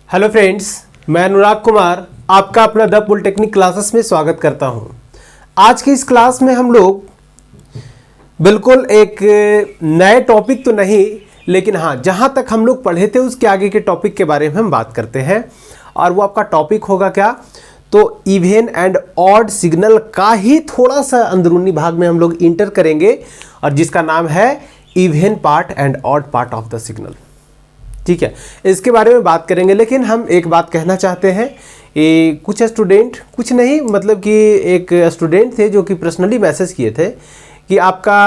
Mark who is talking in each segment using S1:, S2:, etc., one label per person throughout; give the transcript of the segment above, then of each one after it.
S1: Hello friends, मैं अनुराग कुमार आपका अपना द पॉलिटेक्निक क्लासेस में स्वागत करता हूं। आज की इस क्लास में हम लोग बिल्कुल एक नए टॉपिक तो नहीं, लेकिन हाँ, जहां तक हम लोग पढ़े थे उसके आगे के टॉपिक के बारे में हम बात करते हैं। और वो आपका टॉपिक होगा क्या? तो इवन एंड ऑड सिग्नल का ही थोड़ा सा अंदरूनी भाग में हम लोग इंटर करेंगे, और जिसका नाम है even part and odd part of the signal. ठीक है, इसके बारे में बात करेंगे। लेकिन हम एक बात कहना चाहते हैं, कुछ स्टूडेंट, कुछ नहीं मतलब कि एक स्टूडेंट थे जो कि पर्सनली मैसेज किए थे कि आपका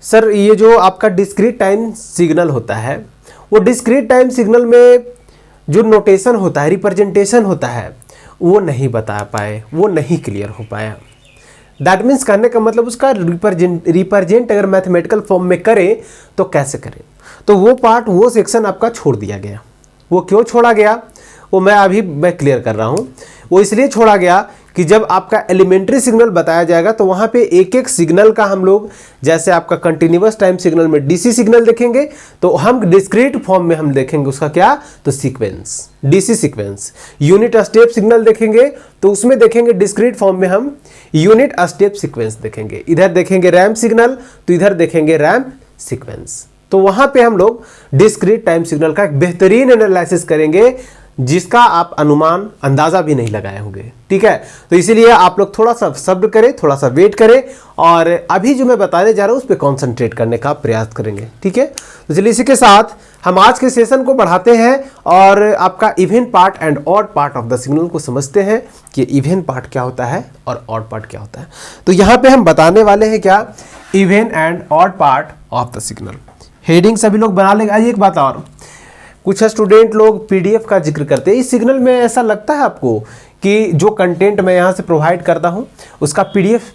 S1: सर ये जो आपका डिस्क्रीट टाइम सिग्नल होता है, वो डिस्क्रीट टाइम सिग्नल में जो नोटेशन होता है, रिप्रेजेंटेशन होता है, वो नहीं बता पाए, वो नहीं क्लियर हो पाया। दैट मीन्स कहने का मतलब उसका रिप्रेजेंट अगर मैथमेटिकल फॉर्म में करें तो कैसे करें, तो वो पार्ट, वो सेक्शन आपका छोड़ दिया गया। वो क्यों छोड़ा गया वो मैं क्लियर कर रहा हूँ। वो इसलिए छोड़ा गया कि जब आपका एलिमेंट्री सिग्नल बताया जाएगा तो वहाँ पे एक एक सिग्नल का हम लोग, जैसे आपका कंटिन्यूअस टाइम सिग्नल में डीसी सिग्नल देखेंगे, तो हम डिस्क्रीट फॉर्म में हम देखेंगे उसका क्या, तो sequence, DC sequence. Unit step signal देखेंगे तो उसमें देखेंगे डिस्क्रीट फॉर्म में हम यूनिट स्टेप सीक्वेंस देखेंगे। इधर देखेंगे रैम्प सिग्नल तो इधर देखेंगे रैम्प सीक्वेंस। तो वहां पे हम लोग डिस्क्रीट टाइम सिग्नल का एक बेहतरीन एनालिसिस करेंगे जिसका आप अनुमान, अंदाजा भी नहीं लगाए होंगे। ठीक है, तो इसीलिए आप लोग थोड़ा सा सब्र करें, थोड़ा सा वेट करें, और अभी जो मैं बताने जा रहा हूं उस पर कॉन्सेंट्रेट करने का प्रयास करेंगे। ठीक है, तो चलिए इसी के साथ हम आज के सेशन को बढ़ाते हैं और आपका even part and odd part of the signal को समझते हैं कि इवन पार्ट क्या होता है और ऑड पार्ट क्या होता है। तो यहां पे हम बताने वाले हैं क्या, even and odd part of the signal. Heading सभी लोग बना लेंगे। आइए एक बात और, कुछ स्टूडेंट लोग पीडीएफ का जिक्र करते हैं। इस सिग्नल में ऐसा लगता है आपको कि जो कंटेंट मैं यहाँ से प्रोवाइड करता हूँ उसका पीडीएफ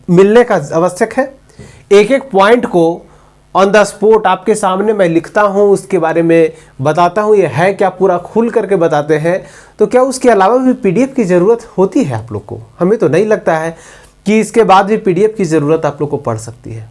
S1: मिलने का आवश्यक है। एक एक पॉइंट को ऑन द स्पॉट आपके सामने मैं लिखता हूँ, उसके बारे में बताता हूँ, ये है क्या, पूरा खुल करके बताते हैं। तो क्या उसके अलावा भी पीडीएफ की ज़रूरत होती है आप लोग को? हमें तो नहीं लगता है कि इसके बाद भी पीडीएफ की ज़रूरत आप लोग को पड़ सकती है।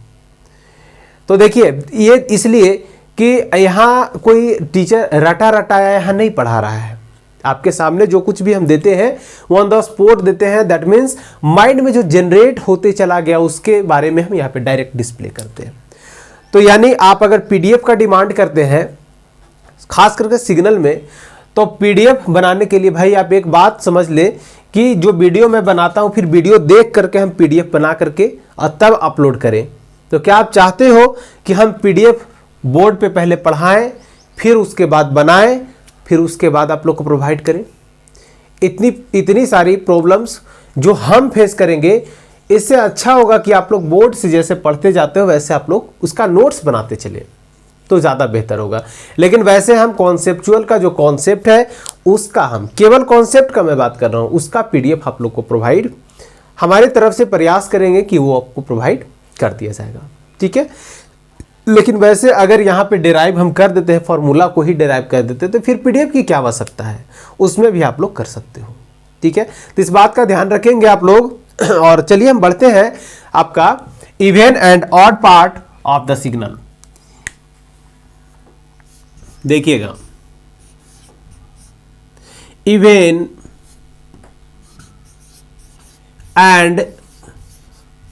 S1: तो देखिए, ये इसलिए कि यहाँ कोई टीचर रटा रटाया यहाँ नहीं पढ़ा रहा है। आपके सामने जो कुछ भी हम देते हैं वो ऑन द स्पॉट देते हैं। दैट मीन्स माइंड में जो जनरेट होते चला गया उसके बारे में हम यहाँ पे डायरेक्ट डिस्प्ले करते हैं। तो यानी आप अगर पीडीएफ का डिमांड करते हैं खास करके सिग्नल में, तो पीडीएफ बनाने के लिए भाई आप एक बात समझ ले कि जो वीडियो मैं बनाता हूँ, फिर वीडियो देख करके हम पीडीएफ बना करके और तब अपलोड करें। तो क्या आप चाहते हो कि हम पीडीएफ बोर्ड पे पहले पढ़ाएं, फिर उसके बाद बनाएं, फिर उसके बाद आप लोग को प्रोवाइड करें? इतनी सारी प्रॉब्लम्स जो हम फेस करेंगे, इससे अच्छा होगा कि आप लोग बोर्ड से जैसे पढ़ते जाते हो वैसे आप लोग उसका नोट्स बनाते चले, तो ज़्यादा बेहतर होगा। लेकिन वैसे हम कॉन्सेप्चुअल का जो कॉन्सेप्ट है उसका, हम केवल कॉन्सेप्ट का मैं बात कर रहा हूँ, उसका पीडीएफ आप लोग को प्रोवाइड हमारी तरफ से प्रयास करेंगे कि वो आपको प्रोवाइड कर दिया जाएगा। ठीक है, लेकिन वैसे अगर यहाँ पे डिराइव हम कर देते हैं, फॉर्मूला को ही डिराइव कर देते हैं, तो फिर पीडीएफ की क्या आवश्यकता है, उसमें भी आप लोग कर सकते हो। ठीक है, तो इस बात का ध्यान रखेंगे आप लोग। और चलिए हम बढ़ते हैं आपका even and odd part of the signal. देखिएगा, even and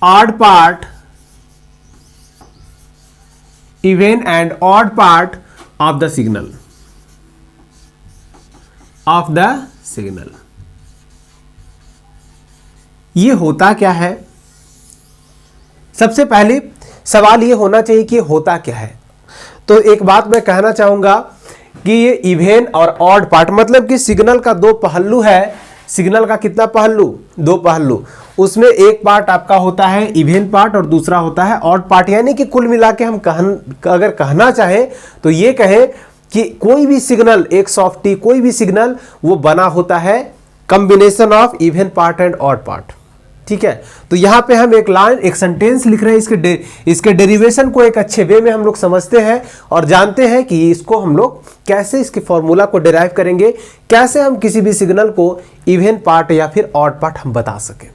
S1: odd part, even and odd part of the signal, ये होता क्या है? सबसे पहले सवाल ये होना चाहिए कि होता क्या है। तो एक बात मैं कहना चाहूंगा कि ये इवन और ऑड पार्ट, मतलब कि सिग्नल का दो पहलू है। सिग्नल का कितना पहलू? दो पहलू। उसमें एक पार्ट आपका होता है इवन पार्ट और दूसरा होता है ऑड पार्ट। यानी कि कुल मिला के हम अगर कहना चाहें तो ये कहें कि कोई भी सिग्नल, एक सॉफ्टी, कोई भी सिग्नल वो बना होता है combination of even part and odd part. ठीक है, तो यहाँ पे हम एक लाइन, एक सेंटेंस लिख रहे हैं। इसके डेरिवेशन को एक अच्छे वे में हम लोग समझते हैं और जानते हैं कि इसको हम लोग कैसे, इसके फॉर्मूला को डिराइव करेंगे, कैसे हम किसी भी सिग्नल को इवन पार्ट या फिर ऑड पार्ट हम बता सकें।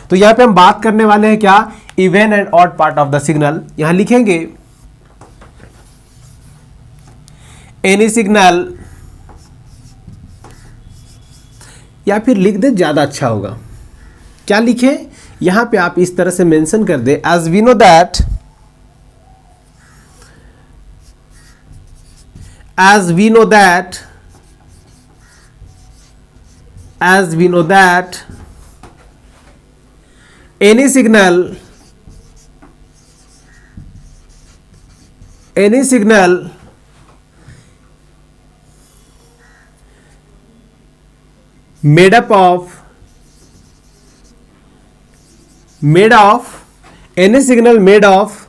S1: तो यहाँ पे हम बात करने वाले हैं क्या, even and odd part of the signal. यहां लिखेंगे any signal या फिर लिख दे ज़्यादा अच्छा होगा। क्या लिखें, यहाँ पे आप इस तरह से मेंशन कर दे, as we know that, as we know that, as we know that any signal made of any signal made of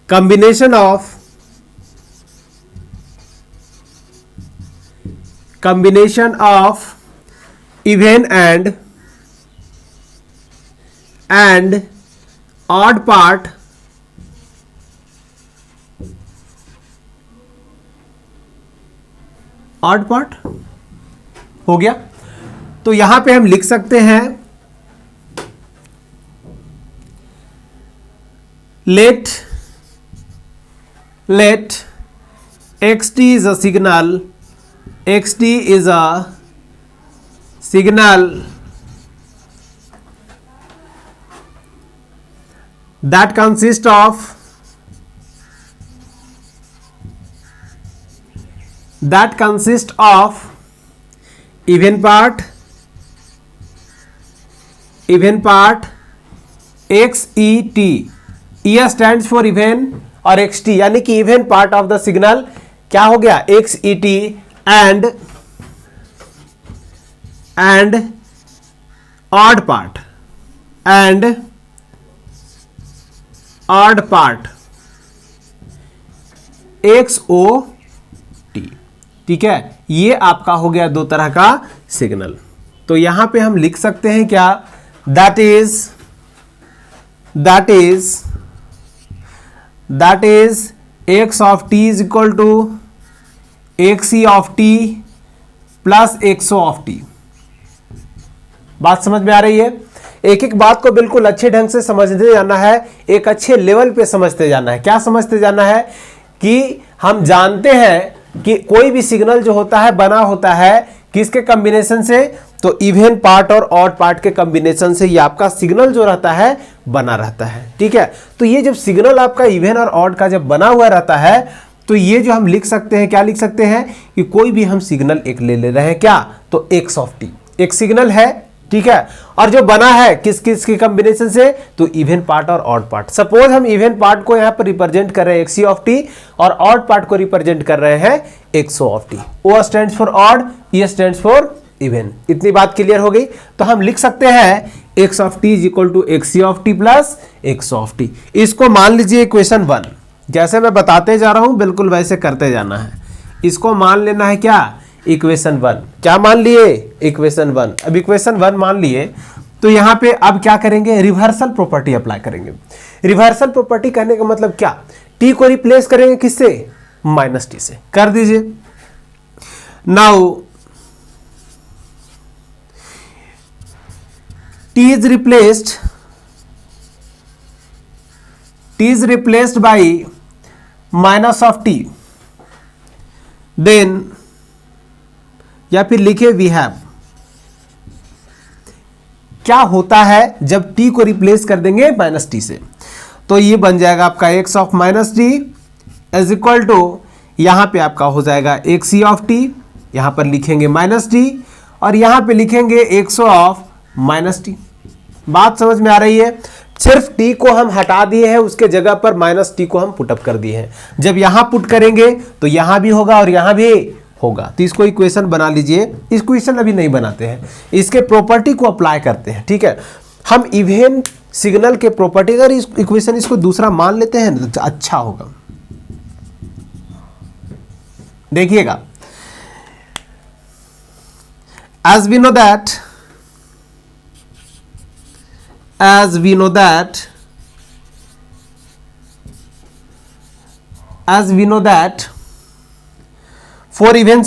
S1: combination of even and odd part हो गया। तो यहां पे हम लिख सकते हैं, let xt is a signal, xt is a signal that consists of even part XET, E stands for even और XT यानी कि even part of the signal क्या हो गया, XET and odd part XOT। ठीक है, ये आपका हो गया दो तरह का सिग्नल। तो यहां पे हम लिख सकते हैं क्या, that is x of t is equal to xc of t plus xo of t। बात समझ में आ रही है? एक एक बात को बिल्कुल अच्छे ढंग से समझते जाना है, एक अच्छे लेवल पे समझते जाना है। क्या समझते जाना है कि हम जानते हैं कि कोई भी सिग्नल जो होता है बना होता है किसके कॉम्बिनेशन से, तो इवन पार्ट और ऑड पार्ट के कॉम्बिनेशन से ये आपका सिग्नल जो रहता है बना रहता है। ठीक है, तो ये जब सिग्नल आपका इवन और ऑड का जब बना हुआ रहता है तो ये जो हम लिख सकते हैं, क्या लिख सकते हैं कि कोई भी हम सिग्नल एक ले रहे हैं क्या, तो x ऑफ टी एक सिग्नल है। ठीक है, और जो बना है किस किस के कॉम्बिनेशन से, तो इवन पार्ट और ऑड पार्ट। सपोज हम इवन पार्ट को यहां पर रिप्रेजेंट कर रहे हैं एक्सी ऑफ टी और ऑड पार्ट को रिप्रेजेंट कर रहे हैं x o of t. O stands for odd, E stands for even. इतनी बात क्लियर हो गई। तो हम लिख सकते हैं X of T is equal to X E of T plus x of T. इसको मान लीजिए इक्वेशन 1, जैसे मैं बताते जा रहा हूं बिल्कुल वैसे करते जाना है। इसको मान लेना है क्या, इक्वेशन 1। क्या मान लिए, इक्वेशन 1। अब इक्वेशन 1 मान लिए तो यहां पे अब क्या करेंगे, रिवर्सल प्रॉपर्टी अप्लाई करेंगे। रिवर्सल प्रॉपर्टी करने का मतलब क्या, टी को रिप्लेस करेंगे किससे, माइनस टी से। कर दीजिए। Now T is replaced by minus of T, then या फिर लिखे वी हैव। क्या होता है जब t को रिप्लेस कर देंगे माइनस टी से, तो ये बन जाएगा आपका x of minus T is equal to, यहां पे आपका हो जाएगा xc ऑफ टी, यहां पर लिखेंगे माइनस टी और यहां पे लिखेंगे x ऑफ माइनस टी। बात समझ में आ रही है? सिर्फ t को हम हटा दिए हैं, उसके जगह पर माइनस टी को हम पुटअप कर दिए हैं। जब यहां पुट करेंगे तो यहां भी होगा और यहां भी होगा। तो इसको इक्वेशन बना लीजिए। इस इक्वेशन अभी नहीं बनाते हैं, इसके प्रॉपर्टी को अप्लाई करते हैं। ठीक है, हम इवन सिग्नल के प्रॉपर्टी, अगर इस इक्वेशन इसको दूसरा मान लेते हैं तो अच्छा होगा। देखिएगा, as we know that for even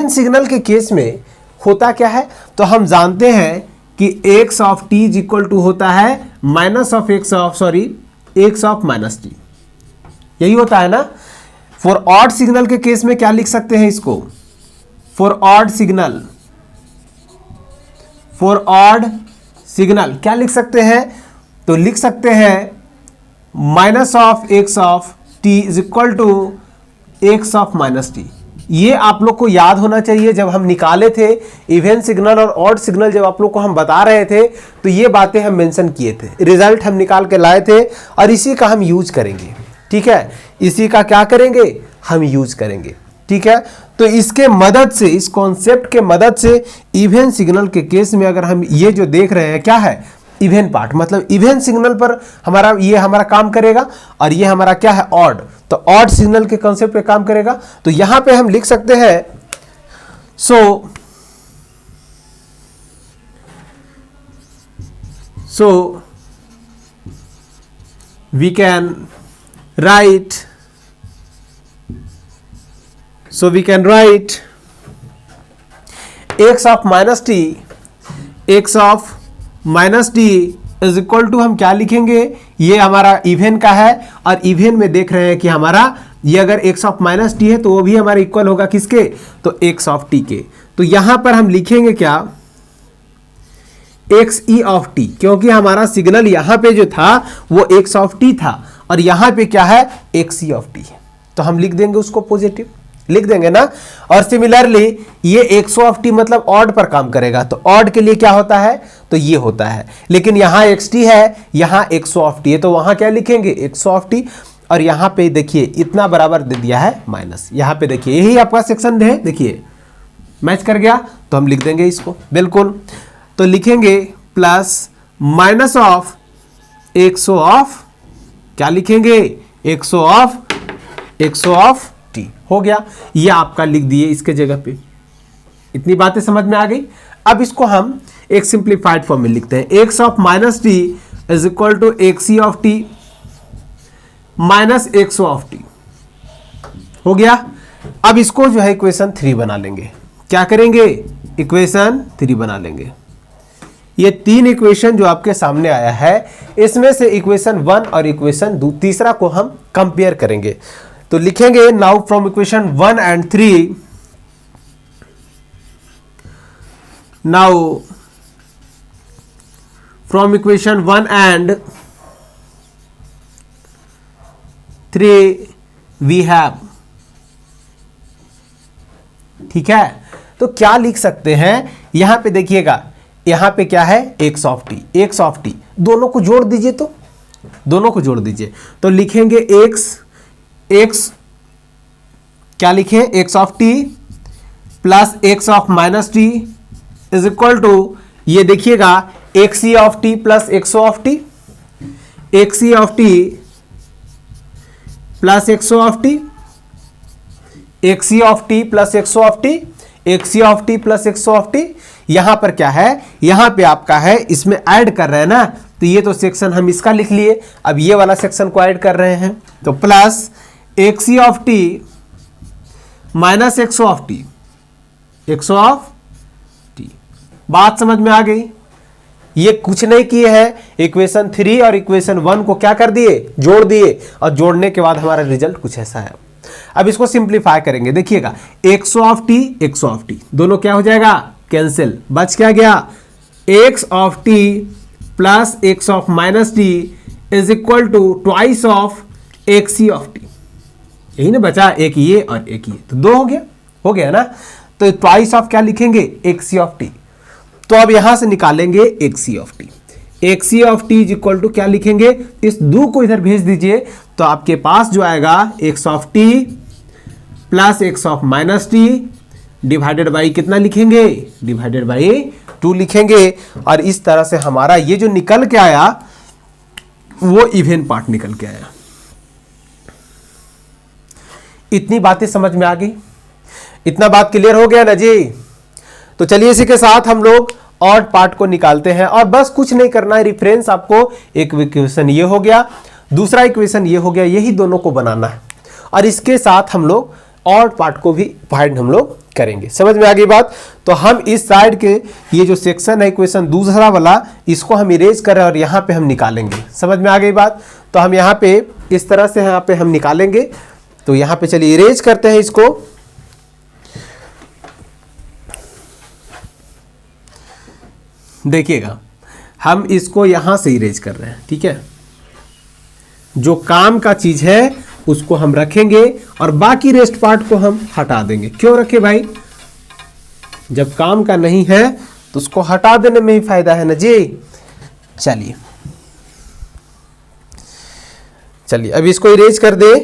S1: signal के केस में होता क्या है, तो हम जानते हैं कि x of t is equal to होता है minus of x of minus t। यही होता है ना। फॉर ऑड सिग्नल के केस में क्या लिख सकते हैं इसको, for odd signal, for odd signal क्या लिख सकते हैं, तो लिख सकते हैं minus of X of T is equal to X of minus T. ये आप लोग को याद होना चाहिए। जब हम निकाले थे इवन सिग्नल और ऑड सिग्नल, जब आप लोग को हम बता रहे थे तो ये बातें हम मेंशन किए थे, रिजल्ट हम निकाल के लाए थे और इसी का हम यूज करेंगे। ठीक है, इसी का क्या करेंगे, हम यूज करेंगे। ठीक है, तो इसके मदद से, इस कॉन्सेप्ट के मदद से इवन सिग्नल के केस में अगर हम ये जो देख रहे हैं क्या है, इवन पार्ट, मतलब इवन सिग्नल पर हमारा ये हमारा काम करेगा और ये हमारा क्या है, ऑड, तो ऑड सिग्नल के कॉन्सेप्ट पे काम करेगा। तो यहां पे हम लिख सकते हैं so we can write x of minus t, x of minus T is equal to, हम क्या लिखेंगे, ये हमारा इवेन का है और इवेन में देख रहे हैं कि हमारा ये अगर x ऑफ माइनस टी है तो वो भी हमारा इक्वल होगा किसके, तो x ऑफ t के। तो यहां पर हम लिखेंगे क्या, एक्स ई ऑफ टी, क्योंकि हमारा सिग्नल यहां पे जो था वो x ऑफ टी था और यहां पे क्या है, एक्स ई ऑफ टी, तो हम लिख देंगे उसको पॉजिटिव, लिख देंगे ना। और सिमिलरली ये एक्स ऑफ टी मतलब ऑड पर काम करेगा, तो ऑड के लिए क्या होता है, तो ये होता है, लेकिन यहां एक्स टी है, यहां एक्स ऑफ टी है, तो वहां क्या लिखेंगे, एक्स ऑफ टी, और यहां पे देखिए इतना बराबर दे दिया है माइनस, यहां पे देखिए यही आपका सेक्शन है, देखिए मैच कर गया, तो हम लिख देंगे इसको बिल्कुल। तो लिखेंगे plus minus of X of, क्या लिखेंगे, एक्स ऑफ टी, हो गया, ये आपका लिख दिए इसके जगह पे। इतनी बातें समझ में आ गई। अब इसको हम एक सिंप्लीफाइड फॉर्म में लिखते हैं, X of minus T is equal to X E of T minus X of T, हो गया। अब इसको जो है इक्वेशन 3 बना लेंगे, क्या करेंगे, इक्वेशन 3 बना लेंगे। ये 3 इक्वेशन जो आपके सामने आया है, इसमें से इक्वेशन 1 और इक्वेशन 2 तीसरा को हम कंपेयर करेंगे। तो लिखेंगे now from equation 1 and 3, now from equation 1 and 3 we have, ठीक है। तो क्या लिख सकते हैं, यहां पे देखिएगा, यहां पे क्या है, एक्स ऑफ टी, दोनों को जोड़ दीजिए, तो दोनों को जोड़ दीजिए, तो लिखेंगे एक्स क्या लिखे, X of T plus x of minus T is equal to, ये देखिएगा X E of T plus x of T, X E of T plus x of T, X E of T plus x of T, X E of T plus x of T. यहां पर क्या है, यहां पे आपका है, इसमें add कर रहे हैं ना, तो ये तो सेक्शन हम इसका लिख लिए, अब ये वाला सेक्शन को ऐड कर रहे हैं, तो plus x E of T minus X of T, x of T. बात समझ में आ गई। ये कुछ नहीं किए हैं, इक्वेशन 3 और इक्वेशन 1 को क्या कर दिए, जोड़ दिए, और जोड़ने के बाद हमारा रिजल्ट कुछ ऐसा है। अब इसको सिंप्लीफाई करेंगे, देखिएगा एक्स ऑफ टी दोनों क्या हो जाएगा, कैंसिल, बच क्या गया, X of T plus x of minus T is equal to twice of X E of T, यही ना बचा, एक ये और एक ये, तो 2 हो गया ना। तो ट्वाइस ऑफ क्या लिखेंगे, एक्स ई ऑफ टी, तो अब यहां से निकालेंगे X E of T, X E of T is equal to क्या लिखेंगे, इस 2 को इधर भेज दीजिए, तो आपके पास जो आएगा x of T plus x of minus T divided by कितना लिखेंगे, डिवाइडेड बाई 2 लिखेंगे, और इस तरह से हमारा ये जो निकल के आया वो इवन पार्ट निकल के आया। इतनी बातें समझ में आ गई, इतना बात क्लियर हो गया ना जी। तो चलिए इसी के साथ हम लोग ऑड पार्ट को निकालते हैं, और बस कुछ नहीं करना है, रेफरेंस आपको एक इक्वेशन ये हो गया, दूसरा इक्वेशन ये हो गया, यही दोनों को बनाना है, और इसके साथ हम लोग ऑड पार्ट को भी फाइंड हम लोग करेंगे। समझ में आ गई बात। तो हम इस साइड के ये जो सेक्शन है इक्वेशन दूसरा वाला, इसको हम इरेज कर रहे हैं और यहाँ पे हम निकालेंगे। समझ में आ गई बात। तो हम यहाँ पे इस तरह से यहाँ पे हम निकालेंगे, तो यहां पे चलिए इरेज करते हैं इसको। देखिएगा हम इसको यहां से इरेज कर रहे हैं, ठीक है। जो काम का चीज है उसको हम रखेंगे और बाकी रेस्ट पार्ट को हम हटा देंगे। क्यों रखे भाई? जब काम का नहीं है तो उसको हटा देने में ही फायदा है ना जी। चलिए चलिए अब इसको इरेज कर दे।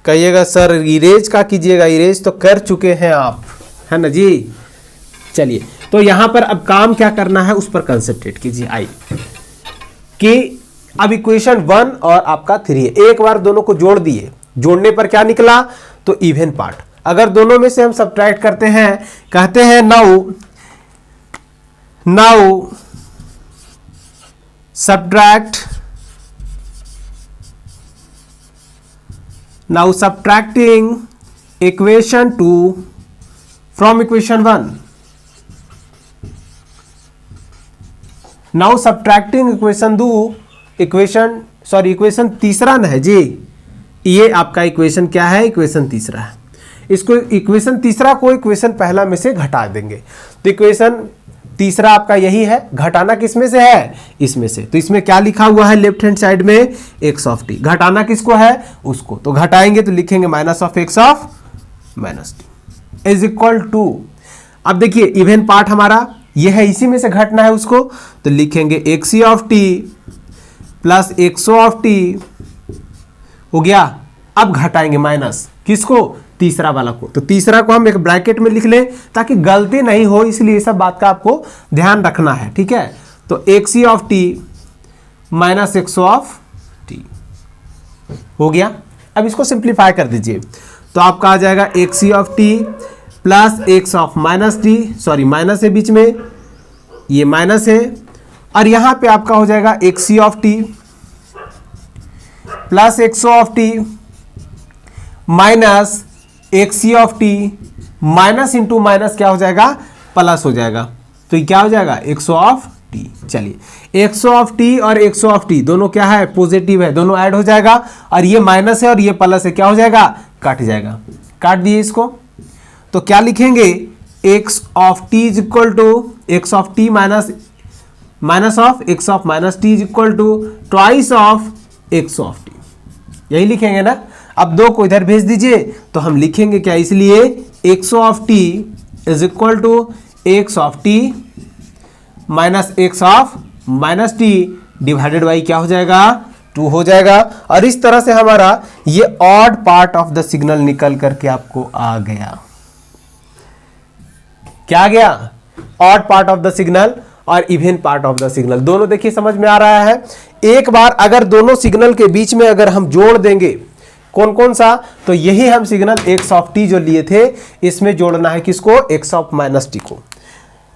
S1: कहिएगा सर इरेज का कीजिएगा, इरेज तो कर चुके हैं आप, है ना जी। चलिए तो यहां पर अब काम क्या करना है उस पर कंसंट्रेट कीजिए। आइए कि अब इक्वेशन 1 और आपका 3 एक बार दोनों को जोड़ दिए, जोड़ने पर क्या निकला? तो इवन पार्ट। अगर दोनों में से हम सब्ट्रैक्ट करते हैं, कहते हैं now subtract, now subtracting equation 2 from equation 1। Now subtracting equation तीसरा ना है जी। ये आपका इक्वेशन क्या है? इक्वेशन तीसरा है। इसको इक्वेशन तीसरा को इक्वेशन पहला में से घटा देंगे। तो इक्वेशन तीसरा आपका यही है। घटाना किस में से है? इसमें से। तो इसमें क्या लिखा हुआ है लेफ्ट हैंड साइड में? x of T. घटाना किसको है? उसको। तो घटाएंगे तो लिखेंगे minus of x of minus T is equal to. अब देखिए इवन पार्ट हमारा ये है, इसी में से घटना है उसको, तो लिखेंगे X of T plus x of T हो गया। अब घटाएंगे माइनस किसको? तीसरा वाला को। तो तीसरा को हम एक ब्रैकेट में लिख लें ताकि गलती नहीं हो, इसलिए सब बात का आपको ध्यान रखना है, ठीक है। तो x of T minus X of T हो गया। अब इसको सिंप्लीफाई कर दीजिए तो आपका आ जाएगा x of T plus x of minus T, sorry minus है बीच में, ये माइनस है, और यहां पे आपका हो जाएगा x of T plus x of T minus X of T, minus into minus क्या हो जाएगा? प्लस हो जाएगा। तो ये क्या हो जाएगा? X of T. चलिए एक्स ऑफ टी और एक्स ऑफ टी दोनों क्या है? पॉजिटिव है, दोनों ऐड हो जाएगा, और ये माइनस है और ये प्लस है, क्या हो जाएगा? कट जाएगा। काट दिए इसको तो क्या लिखेंगे? X of T is equal to X of T minus of X of minus T is equal to twice of X of T. यही लिखेंगे ना। अब दो को इधर भेज दीजिए तो हम लिखेंगे क्या? इसलिए X of T is equal to X of T minus X of minus T divided by क्या हो जाएगा? 2 हो जाएगा। और इस तरह से हमारा ये odd part of the signal निकल करके आपको आ गया। क्या आ गया? Odd part of the signal और even part of the signal. दोनों देखिए समझ में आ रहा है। एक बार अगर दोनों सिग्नल के बीच में अगर हम जोड़ देंगे, कौन कौन सा? तो यही हम सिग्नल एक्स ऑफ टी जो लिए थे इसमें जोड़ना है किसको? एक्स ऑफ माइनस टी को।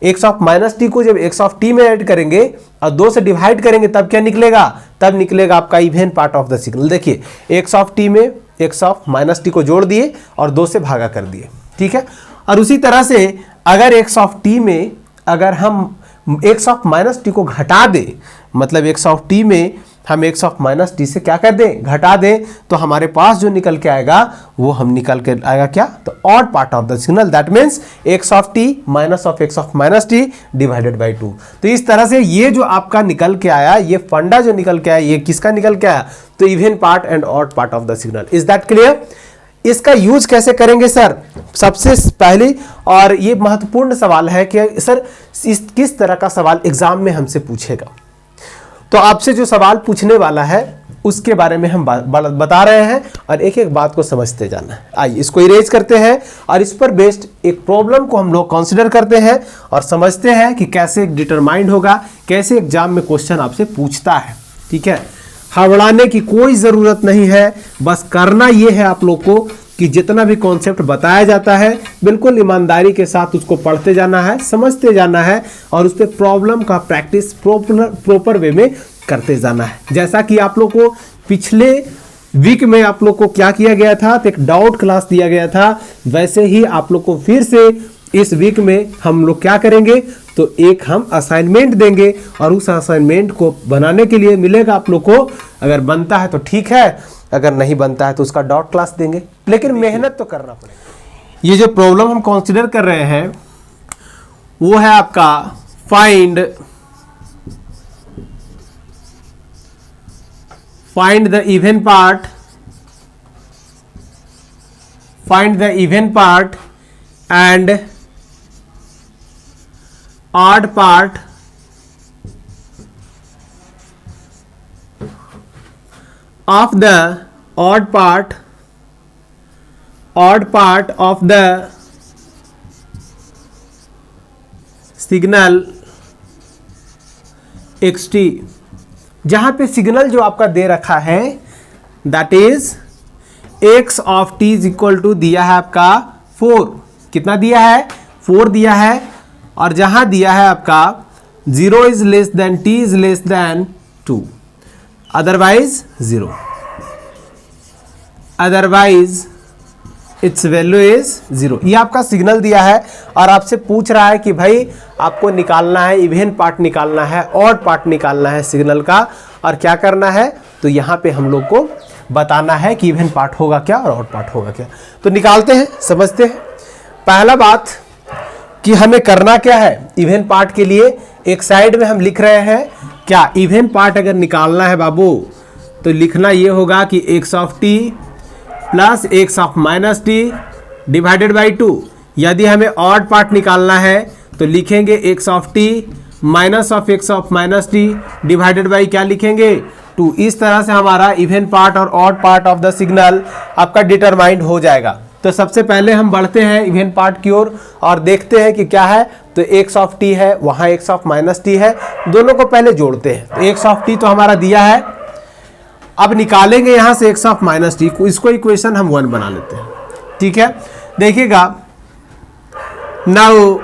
S1: एक्स ऑफ माइनस टी को जब एक्स ऑफ टी में ऐड करेंगे और 2 से डिवाइड करेंगे तब क्या निकलेगा? तब निकलेगा आपका even part of the signal. देखिए एक्स ऑफ टी में एक्स ऑफ माइनस टी को जोड़ दिए और 2 से भागा कर दिए, ठीक है। और उसी तरह से अगर एक्स ऑफ टी में अगर हम एक्स ऑफ माइनस टी को घटा दें, मतलब एक्स ऑफ टी में हम एक्स ऑफ माइनस टी से क्या कर दें? घटा दें, तो हमारे पास जो निकल के आएगा वो हम निकल के आएगा क्या? तो odd part of the signal, that means x of T minus of X of minus T divided by 2। तो इस तरह से ये जो आपका निकल के आया, ये फंडा जो निकल के आया, ये किसका निकल के आया? तो even part and odd part of the signal. Is that clear? इसका यूज कैसे करेंगे सर? सबसे पहले, और ये महत्वपूर्ण सवाल है कि सर किस तरह का सवाल एग्जाम में हमसे पूछेगा, तो आपसे जो सवाल पूछने वाला है उसके बारे में हम बता रहे हैं और एक एक बात को समझते जाना है। आइए इसको इरेज करते हैं और इस पर बेस्ड एक प्रॉब्लम को हम लोग कंसिडर करते हैं और समझते हैं कि कैसे डिटरमाइंड होगा, कैसे एग्जाम में क्वेश्चन आपसे पूछता है, ठीक है। हड़बड़ाने की कोई ज़रूरत नहीं है, बस करना ये है आप लोग को कि जितना भी कॉन्सेप्ट बताया जाता है बिल्कुल ईमानदारी के साथ उसको पढ़ते जाना है, समझते जाना है और उस पर प्रॉब्लम का प्रैक्टिस प्रॉपर वे में करते जाना है। जैसा कि आप लोग को पिछले वीक में आप लोग को क्या किया गया था, तो एक डाउट क्लास दिया गया था, वैसे ही आप लोग को फिर से इस वीक में हम लोग क्या करेंगे, तो एक हम असाइनमेंट देंगे और उस असाइनमेंट को बनाने के लिए मिलेगा आप लोग को। अगर बनता है तो ठीक है, अगर नहीं बनता है तो उसका डॉट क्लास देंगे, लेकिन मेहनत तो करना पड़ेगा। ये जो प्रॉब्लम हम कंसीडर कर रहे हैं वो है आपका find the even part, find the even part and odd part of the odd part of the signal xt। जहां पे सिग्नल जो आपका दे रखा है that is x of t is equal to दिया है आपका 4, कितना दिया है 4 दिया है, और जहां दिया है आपका 0 is less than t is less than 2, otherwise 0, otherwise it's value is 0। ये आपका सिग्नल दिया है और आपसे पूछ रहा है कि भाई आपको निकालना है, इवन पार्ट निकालना है, ऑड पार्ट निकालना है सिग्नल का, और क्या करना है, तो यहाँ पे हम लोग को बताना है कि इवन पार्ट होगा क्या और ऑड पार्ट होगा क्या। तो निकालते हैं, समझते हैं। पहला बात कि हमें करना क्या है, इवन पार्ट के लिए एक साइड में हम लिख रहे हैं क्या, इवन पार्ट अगर निकालना है बाबू तो लिखना ये होगा कि x of t plus x of minus T divided by 2। यदि हमें ऑड पार्ट निकालना है तो लिखेंगे x of t minus of x of minus T divided by क्या लिखेंगे 2। इस तरह से हमारा इवन पार्ट और odd part of the signal आपका डिटरमाइंड हो जाएगा। तो सबसे पहले हम बढ़ते हैं इवन पार्ट की ओर और देखते हैं कि क्या है। तो x ऑफ t है, वहाँ x ऑफ माइनस टी है, दोनों को पहले जोड़ते हैं। तो x ऑफ t तो हमारा दिया है, अब निकालेंगे यहाँ से x ऑफ माइनस टी, इसको इक्वेशन हम 1 बना लेते हैं, ठीक है। देखिएगा नाउ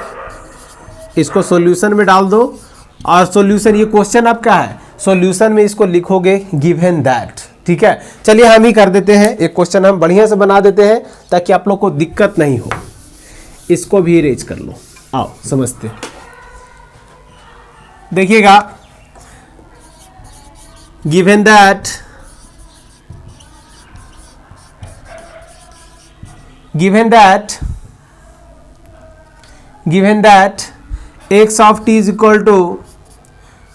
S1: इसको सॉल्यूशन में डाल दो, और सॉल्यूशन, ये क्वेश्चन आपका है, सॉल्यूशन में इसको लिखोगे गिवन दैट, ठीक है। चलिए हम ही कर देते हैं, एक क्वेश्चन हम बढ़िया से बना देते हैं ताकि आप लोग को दिक्कत नहीं हो। इसको भी इरेज कर लो, आओ समझते हैं। देखिएगा given that x of t is equal to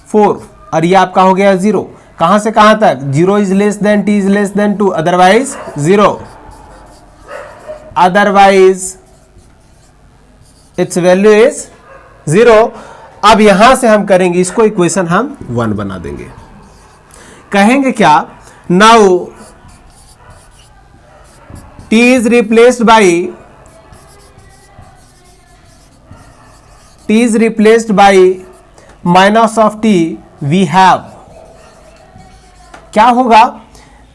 S1: 4, और ये आपका हो गया 0। कहां से कहां तक, 0 is less than t is less than 2, otherwise 0, otherwise it's value is 0। अब यहां से हम करेंगे इसको इक्वेशन हम 1 बना देंगे। कहेंगे क्या, now t is replaced by minus of t we have, क्या होगा,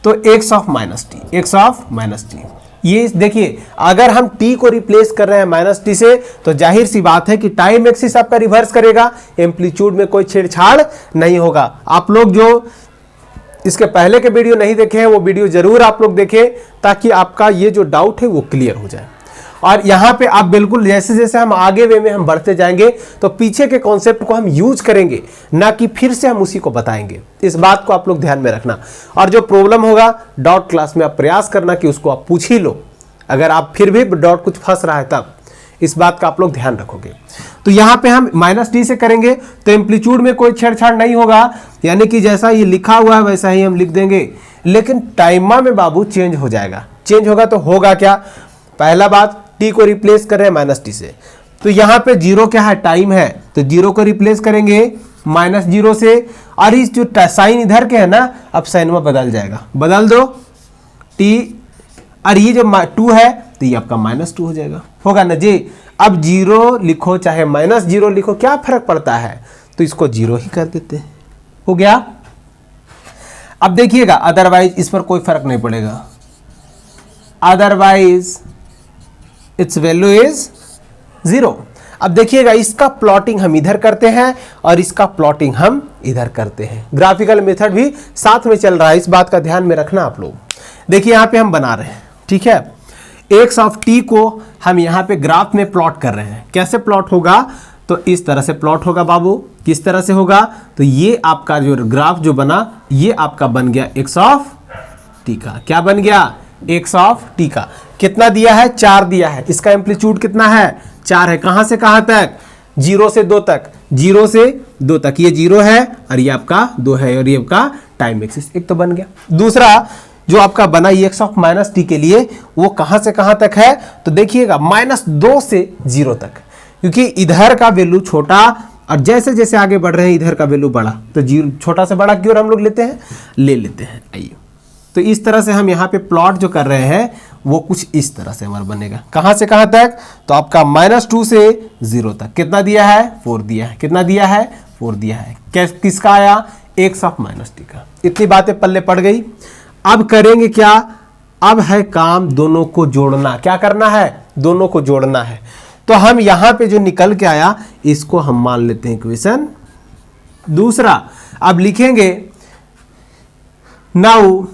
S1: तो x ऑफ माइनस टी। ये देखिए अगर हम t को रिप्लेस कर रहे हैं माइनस टी से तो जाहिर सी बात है कि टाइम एक्सिस आपका रिवर्स करेगा, एम्पलीट्यूड में कोई छेड़छाड़ नहीं होगा। आप लोग जो इसके पहले के वीडियो नहीं देखे हैं वो वीडियो जरूर आप लोग देखें ताकि आपका ये जो डाउट है वो क्लियर हो जाए। और यहाँ पे आप बिल्कुल जैसे जैसे हम आगे वे में हम बढ़ते जाएंगे तो पीछे के कॉन्सेप्ट को हम यूज करेंगे, ना कि फिर से हम उसी को बताएंगे। इस बात को आप लोग ध्यान में रखना। और जो प्रॉब्लम होगा डाउट क्लास में आप प्रयास करना कि उसको आप पूछ ही लो, अगर आप फिर भी डाउट कुछ फंस रहा है तब इस बात का आप लोग ध्यान रखोगे। तो यहाँ पे हम माइनस टी से करेंगे तो एम्पलीट्यूड में कोई छेड़छाड़ नहीं होगा, यानी कि जैसा ये लिखा हुआ है वैसा ही हम लिख देंगे, लेकिन टाइमा में बाबू चेंज हो जाएगा। चेंज होगा तो होगा क्या, पहला बात टी को रिप्लेस कर रहे हैं माइनस टी से, तो यहाँ पे 0 क्या है, टाइम है, तो 0 को रिप्लेस करेंगे -0 से, और इस जो साइन इधर के है ना, अब साइनमा बदल जाएगा, बदल दो टी, और ये जो 2 है तो ये आपका -2 हो जाएगा, होगा ना जी। अब 0 लिखो चाहे -0 लिखो, क्या फर्क पड़ता है, तो इसको 0 ही कर देते हैं, हो गया। अब देखिएगा अदरवाइज इस पर कोई फर्क नहीं पड़ेगा, अदरवाइज इट्स वैल्यू इज 0। अब देखिएगा इसका प्लॉटिंग हम इधर करते हैं और इसका प्लॉटिंग हम इधर करते हैं, ग्राफिकल मेथड भी साथ में चल रहा है, इस बात का ध्यान में रखना आप लोग। देखिए यहाँ पे हम बना रहे हैं, ठीक है। एक्स ऑफ टी को हम यहाँ पे ग्राफ में प्लॉट कर रहे हैं। कैसे प्लॉट होगा? तो इस तरह से प्लॉट होगा बाबू। किस तरह से होगा? तो ये आपका जो ग्राफ जो बना, ये आपका बन गया एक्स ऑफ टी का। क्या बन गया? एक्स ऑफ टी का। कितना दिया है? 4 दिया है। इसका एम्पलीट्यूड कितना है? 4 है। कहां से कहां तक? 0 से 2 तक। 0 से 2 तक। ये 0 है और ये आपका 2 है और ये आपका टाइम एक्सिस। एक तो बन गया। दूसरा जो आपका बना ये एक्स ऑफ माइनस टी के लिए, वो कहां से कहां तक है? तो देखिएगा -2 से 0 तक, क्योंकि इधर का वैल्यू छोटा और जैसे जैसे आगे बढ़ रहे हैं इधर का वैल्यू बड़ा, तो 0 छोटा से बड़ा की ओर हम लोग लेते हैं, ले लेते हैं। आइए, तो इस तरह से हम यहाँ पे प्लॉट जो कर रहे हैं वो कुछ इस तरह से हमारा बनेगा। कहां से कहां तक? तो आपका -2 से 0 तक। कितना दिया है? 4 दिया है। कितना दिया है? 4 दिया है। किसका आया? एक्स ऑफ माइनस टी का। इतनी बातें पल्ले पड़ गई। अब करेंगे क्या? अब है काम दोनों को जोड़ना। क्या करना है? दोनों को जोड़ना है। तो हम यहां पे जो निकल के आया इसको हम मान लेते हैं इक्वेशन दूसरा। अब लिखेंगे now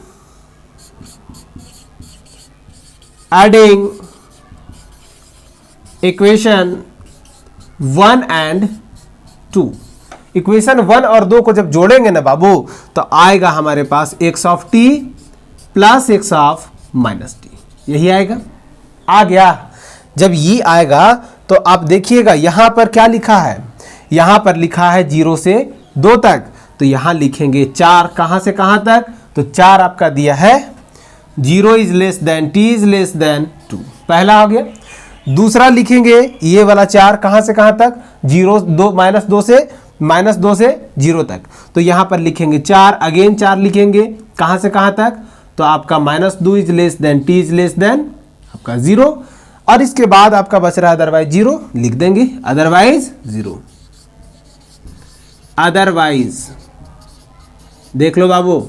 S1: adding equation 1 and 2। Equation 1 और 2 को जब जोड़ेंगे ना बाबू, तो आएगा हमारे पास x of T plus x of minus t. यही आएगा। आ गया। जब ये आएगा तो आप देखिएगा यहां पर क्या लिखा है? यहां पर लिखा है 0 से 2 तक। तो यहां लिखेंगे 4। कहां से कहां तक? तो 4 आपका दिया है 0 is less than T is less than 2। पहला हो गया। दूसरा लिखेंगे ये वाला 4 कहां से कहां तक? -2 से 0 तक। तो यहां पर लिखेंगे 4, अगेन 4 लिखेंगे। कहां से कहां तक? तो आपका -2 is less than T is less than आपका 0। और इसके बाद आपका बच रहा है अदरवाइज 0 लिख देंगे। अदरवाइज 0। अदरवाइज देख लो बाबू,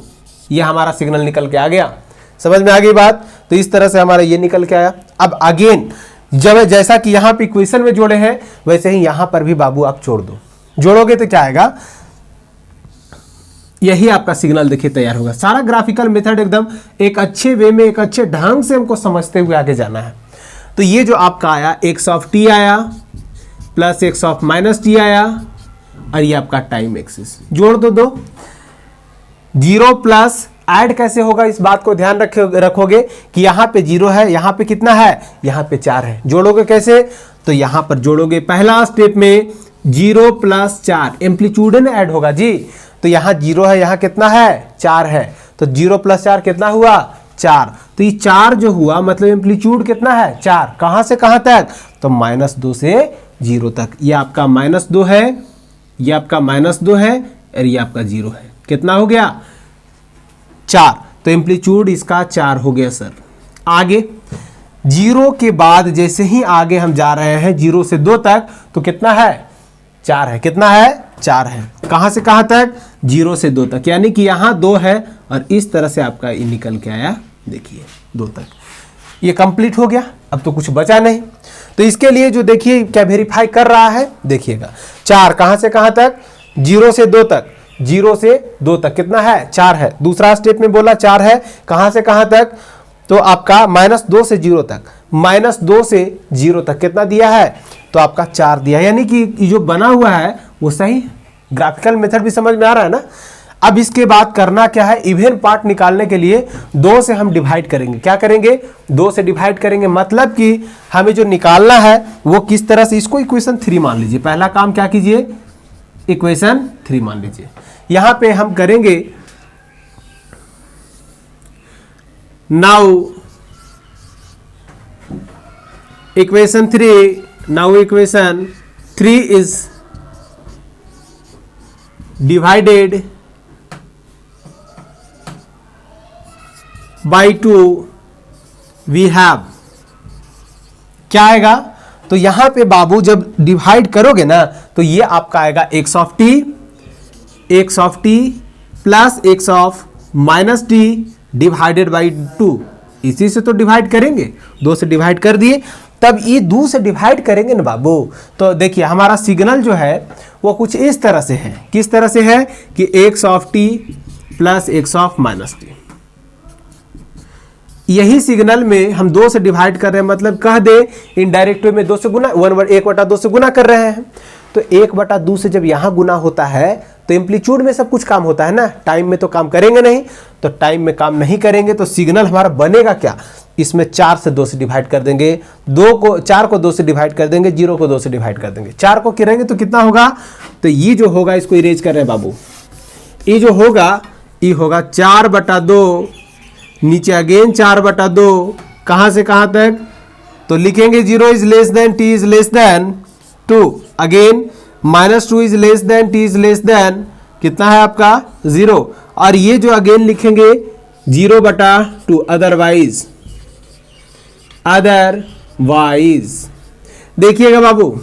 S1: ये हमारा सिग्नल निकल के आ गया। समझ में आ गई बात? तो इस तरह से हमारा ये निकल के आया। अब अगेन जब जैसा कि यहां पे इक्वेशन में जोड़े हैं वैसे ही यहां पर भी बाबू आप जोड़ दो। जोड़ोगे तो क्या आएगा? यही आपका सिग्नल देखिए तैयार होगा। सारा ग्राफिकल मेथड एकदम एक अच्छे वे में, एक अच्छे ढंग से हमको समझते हुए आगे जाना है। तो ये जो आपका आया एक्स ऑफ टी आया plus x of minus T आया और ये आपका टाइम एक्सिस। जोड़ दो 0 प्लस ऐड कैसे होगा? इस बात को ध्यान रखोगे कि यहां पे 0 है, यहां पे कितना है? यहां पे 4 है। जोड़ोगे कैसे? तो यहां पर जोड़ोगे पहला स्टेप में 0 प्लस 4 एम्पलीट्यूड ऐड होगा जी। तो यहां 0 है, यहां कितना है? 4 है। तो 0 प्लस 4 कितना हुआ? 4। तो ये 4 जो हुआ मतलब एम्पलीट्यूड कितना है? 4। कहां से कहां तक? तो -2 से 0 तक। ये आपका -2 है, ये आपका -2 है और ये आपका 0 है। कितना हो गया? 4। तो एम्पलीट्यूड इसका 4 हो गया सर। आगे 0 के बाद जैसे ही आगे हम जा रहे हैं 0 से 2 तक, तो कितना है? 4 है। कितना है? 4 है। कहां से कहां तक? 0 से 2 तक। यानी कि यहां 2 है और इस तरह से आपका ये निकल के आया। देखिए 2 तक ये कंप्लीट हो गया। अब तो कुछ बचा नहीं। तो इसके लिए जो देखिए क्या वेरीफाई कर रहा है, देखिएगा 4 कहां से कहां तक? 0 से 2 तक। 0 से 2 तक कितना है? 4 है। दूसरा स्टेप में बोला 4 है। कहां से कहां तक? तो आपका -2 से 0 तक। -2 से 0 तक कितना दिया है? तो आपका 4 दिया। यानी कि जो बना हुआ है वो सही है। ग्राफिकल मेथड भी समझ में आ रहा है ना? अब इसके बाद करना क्या है? इवन पार्ट निकालने के लिए 2 से हम डिवाइड करेंगे। क्या करेंगे? 2 से डिवाइड करेंगे। मतलब कि हमें जो निकालना है वो किस तरह से, इसको इक्वेशन 3 मान लीजिए। पहला काम क्या कीजिए? इक्वेशन 3 मान लीजिए। यहां पे हम करेंगे now equation 3। Now equation 3 is divided by 2 we have। क्या आएगा? तो यहां पे बाबू जब डिवाइड करोगे ना तो ये आपका आएगा x of T plus x of minus T divided by 2। इसी से तो डिवाइड करेंगे। 2 से डिवाइड कर दिए, तब ये 2 से डिवाइड करेंगे ना बाबू, तो देखिए हमारा सिग्नल जो है वो कुछ इस तरह से है। किस तरह से है कि x of T plus x of minus t. यही सिग्नल में हम 2 से डिवाइड कर रहे हैं, मतलब कह दे इनडायरेक्ट वे में 2 से गुना 1/2 से गुना कर रहे हैं। तो 1/2 से जब यहाँ गुना होता है तो एम्पलीट्यूड में सब कुछ काम होता है ना, टाइम में तो काम करेंगे नहीं। तो टाइम में काम नहीं करेंगे तो सिग्नल हमारा बनेगा क्या, इसमें 4 से 2 से डिवाइड कर देंगे, 4 को 2 से डिवाइड कर देंगे, 0 को 2 से डिवाइड कर देंगे, 4 को करेंगे तो कितना होगा, तो ये जो होगा इसको इरेज कर रहे हैं बाबू, ये जो होगा ये होगा 4/2, नीचे अगेन 4/2, कहाँ से कहाँ तक, तो लिखेंगे 0 is less than t is less than 2, again -2 is less than t is less than कितना है आपका 0, और ये जो अगेन लिखेंगे 0/2 अदरवाइज देखिएगा बाबू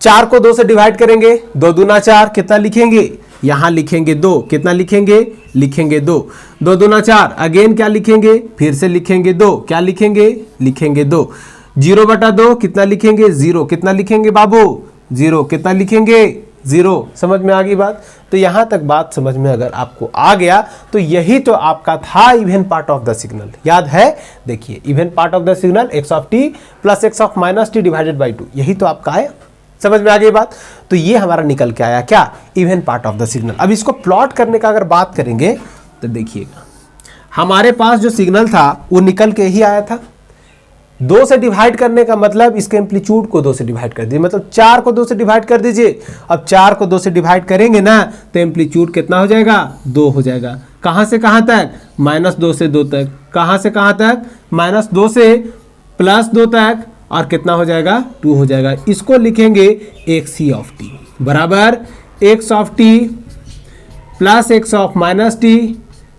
S1: 4 को 2 से डिवाइड करेंगे, 2 दूना 4, कितना लिखेंगे, यहां लिखेंगे 2, कितना लिखेंगे, लिखेंगे 2, 2 दूना 4, अगेन क्या लिखेंगे, फिर से लिखेंगे 2, क्या लिखेंगे, लिखेंगे 2, 0/2 कितना लिखेंगे, 0, कितना लिखेंगे बाबू, 0, कितना लिखेंगे, 0। समझ में आ गई बात। तो यहां तक बात समझ में अगर आपको आ गया तो यही तो आपका था even part of the signal, याद है, देखिए even part of the signal x of t plus x of minus T divided by 2, यही तो आपका है। समझ में आ गई बात। तो ये हमारा निकल के आया क्या, even part of the signal. अब इसको प्लॉट करने का अगर बात करेंगे तो देखिएगा हमारे पास जो सिग्नल था वो निकल के ही आया था। 2 से डिवाइड करने का मतलब इसके एम्पलीट्यूड को 2 से डिवाइड कर दीजिए, मतलब 4 को 2 से डिवाइड कर दीजिए। अब 4 को 2 से डिवाइड करेंगे ना तो एम्पलीट्यूड कितना हो जाएगा, 2 हो जाएगा। कहाँ से कहाँ तक, -2 से 2 तक, कहाँ से कहाँ तक, -2 से +2 तक, और कितना हो जाएगा, 2 हो जाएगा। इसको लिखेंगे x ऑफ t बराबर x of t plus x of minus T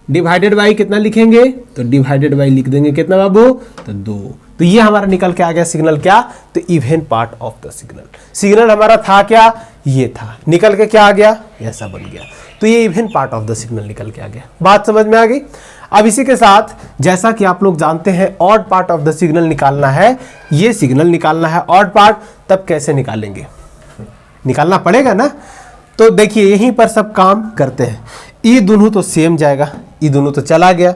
S1: divided by कितना लिखेंगे, तो डिवाइडेड बाई लिख देंगे कितना बाबू, तो 2। तो ये हमारा निकल के आ गया सिग्नल क्या, तो even part of the signal. Signal हमारा था क्या, ये था, निकल के क्या आ गया, ऐसा बन गया। तो ये even part of the signal निकल के आ गया। बात समझ में आ गई। अब इसी के साथ जैसा कि आप लोग जानते हैं odd part of the signal निकालना है, ये सिग्नल निकालना है ऑड पार्ट, तब कैसे निकालेंगे, निकालना पड़ेगा ना। तो देखिए यहीं पर सब काम करते हैं। ये दोनों तो सेम जाएगा, ये दोनों तो चला गया।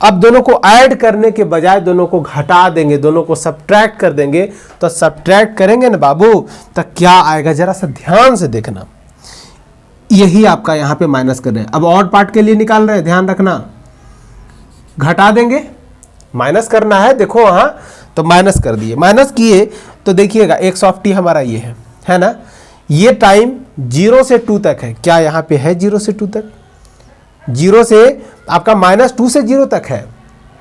S1: अब दोनों को ऐड करने के बजाय दोनों को घटा देंगे, दोनों को सब्ट्रैक्ट कर देंगे। तो सब्ट्रैक्ट करेंगे ना बाबू तो क्या आएगा, जरा सा ध्यान से देखना। यही आपका यहाँ पे माइनस कर रहे हैं। अब ऑड पार्ट के लिए निकाल रहे हैं, ध्यान रखना, घटा देंगे, माइनस करना है। देखो वहां तो माइनस कर दिए, माइनस किए तो देखिएगा x ऑफ t हमारा ये है ना। ये टाइम 0 से 2 तक है, क्या यहाँ पे है 0 से 2 तक, 0 से आपका -2 से 0 तक है,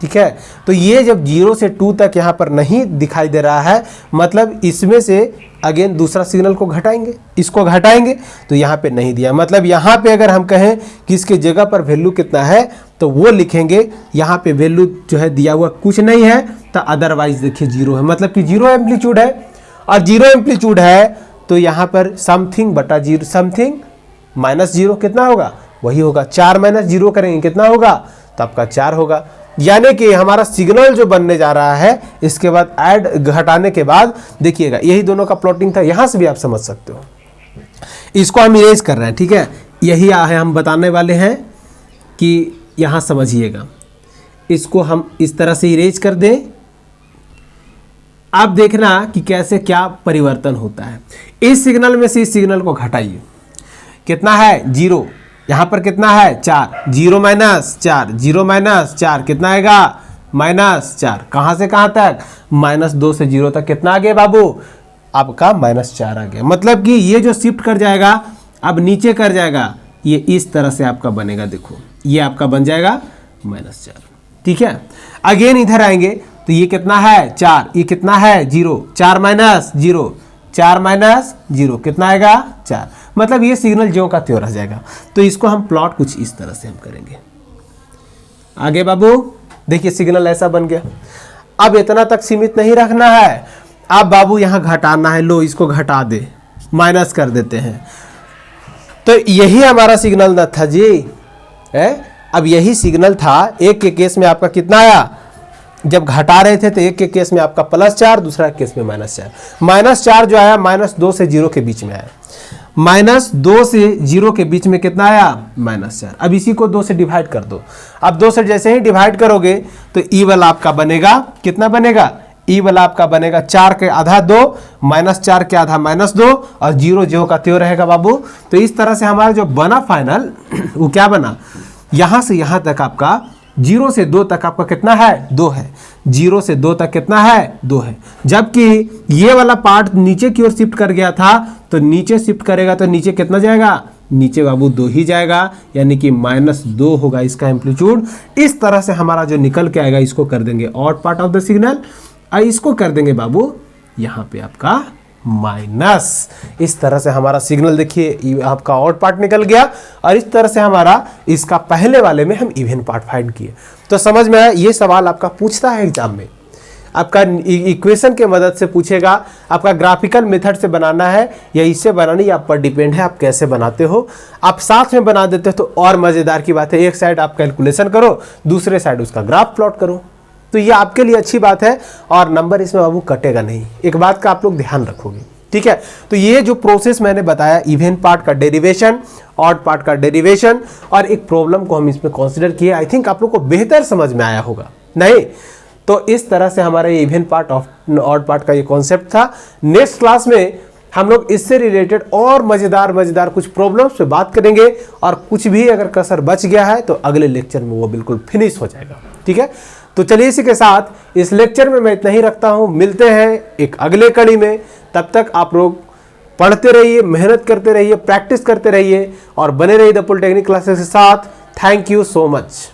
S1: ठीक है। तो ये जब 0 से 2 तक यहाँ पर नहीं दिखाई दे रहा है, मतलब इसमें से अगेन दूसरा सिग्नल को घटाएंगे, इसको घटाएंगे तो यहाँ पे नहीं दिया। मतलब यहाँ पे अगर हम कहें कि इसके जगह पर वैल्यू कितना है तो वो लिखेंगे, यहाँ पे वैल्यू जो है दिया हुआ कुछ नहीं है, तो अदरवाइज देखिए 0 है, मतलब कि 0 एम्पलीट्यूड है। और 0 एम्पलीट्यूड है तो यहाँ पर समथिंग बटा 0, समथिंग -0 कितना होगा, वही होगा 4 - 0 करेंगे कितना होगा, तो आपका 4 होगा। यानी कि हमारा सिग्नल जो बनने जा रहा है इसके बाद ऐड घटाने के बाद देखिएगा यही दोनों का प्लॉटिंग था। यहां से भी आप समझ सकते हो, इसको हम इरेज कर रहे हैं, ठीक है। यही हम बताने वाले हैं कि यहां समझिएगा, इसको हम इस तरह से इरेज कर दें। आप देखना कि कैसे क्या परिवर्तन होता है। इस सिग्नल में से इस सिग्नल को घटाइए, कितना है 0, यहाँ पर कितना है 4, 0 - 4, 0 - 4 कितना आएगा -4। कहाँ से कहाँ तक, -2 से 0 तक कितना आ गया बाबू, आपका -4 आ गया। मतलब कि ये जो शिफ्ट कर जाएगा अब नीचे कर जाएगा, ये इस तरह से आपका बनेगा। देखो ये आपका बन जाएगा -4, ठीक है। अगेन इधर आएंगे तो ये कितना है 4, ये कितना है 0, 4 - 0, 4 - 0 कितना आएगा 4। मतलब ये सिग्नल ज्यों का त्यों रह जाएगा। तो इसको हम प्लॉट कुछ इस तरह से हम करेंगे। आगे बाबू देखिए सिग्नल ऐसा बन गया। अब इतना तक सीमित नहीं रखना है, अब बाबू यहाँ घटाना है। लो इसको घटा दे, माइनस कर देते हैं। तो यही हमारा सिग्नल न था जी, है। अब यही सिग्नल था। एक के केस में आपका कितना आया, जब घटा रहे थे तो एक के केस में आपका +4, दूसरा केस में -4। -4 जो आया -2 से 0 के बीच में आया। -2 से 0 के बीच में कितना आया, -4। अब इसी को 2 से डिवाइड कर दो। अब 2 से जैसे ही डिवाइड करोगे तो ई वाला आपका बनेगा, कितना बनेगा, ई वाला आपका बनेगा 4 के आधा 2, -4 के आधा -2, और 0 जो का त्यो रहेगा बाबू। तो इस तरह से हमारा जो बना फाइनल वो क्या बना, यहां से यहां तक आपका 0 से 2 तक आपका कितना है, 2 है। 0 से 2 तक कितना है, 2 है। जबकि ये वाला पार्ट नीचे की ओर शिफ्ट कर गया था, तो नीचे शिफ्ट करेगा तो नीचे कितना जाएगा, नीचे बाबू 2 ही जाएगा, यानी कि -2 होगा इसका एम्पलीट्यूड। इस तरह से हमारा जो निकल के आएगा इसको कर देंगे odd part of the signal, और इसको कर देंगे बाबू यहाँ पे आपका माइनस। इस तरह से हमारा सिग्नल देखिए आपका ऑड पार्ट निकल गया, और इस तरह से हमारा इसका पहले वाले में हम इवन पार्ट फाइंड किए। तो समझ में आया, ये सवाल आपका पूछता है एग्जाम में, आपका इक्वेशन के मदद से पूछेगा। आपका ग्राफिकल मेथड से बनाना है या इससे बनानी, आप पर डिपेंड है आप कैसे बनाते हो। आप साथ में बना देते हो तो और मजेदार की बात है, एक साइड आप कैलकुलेशन करो, दूसरे साइड उसका ग्राफ प्लॉट करो, तो ये आपके लिए अच्छी बात है, और नंबर इसमें बाबू कटेगा नहीं। एक बात का आप लोग ध्यान रखोगे, ठीक है। तो ये जो प्रोसेस मैंने बताया, इवन पार्ट का डेरिवेशन, ऑड पार्ट का डेरिवेशन, और एक प्रॉब्लम को हम इसमें कंसीडर किए, आई थिंक आप लोग को बेहतर समझ में आया होगा। नहीं तो इस तरह से हमारा ये इवन पार्ट ऑड पार्ट का ये कॉन्सेप्ट था। नेक्स्ट क्लास में हम लोग इससे रिलेटेड और मजेदार कुछ प्रॉब्लम्स पे बात करेंगे, और कुछ भी अगर कसर बच गया है तो अगले लेक्चर में वो बिल्कुल फिनिश हो जाएगा, ठीक है। तो चलिए इसी के साथ इस लेक्चर में मैं इतना ही रखता हूं, मिलते हैं एक अगले कड़ी में। तब तक आप लोग पढ़ते रहिए, मेहनत करते रहिए, प्रैक्टिस करते रहिए, और बने रहिए द पॉलिटेक्निक क्लासेस के साथ। Thank you so much.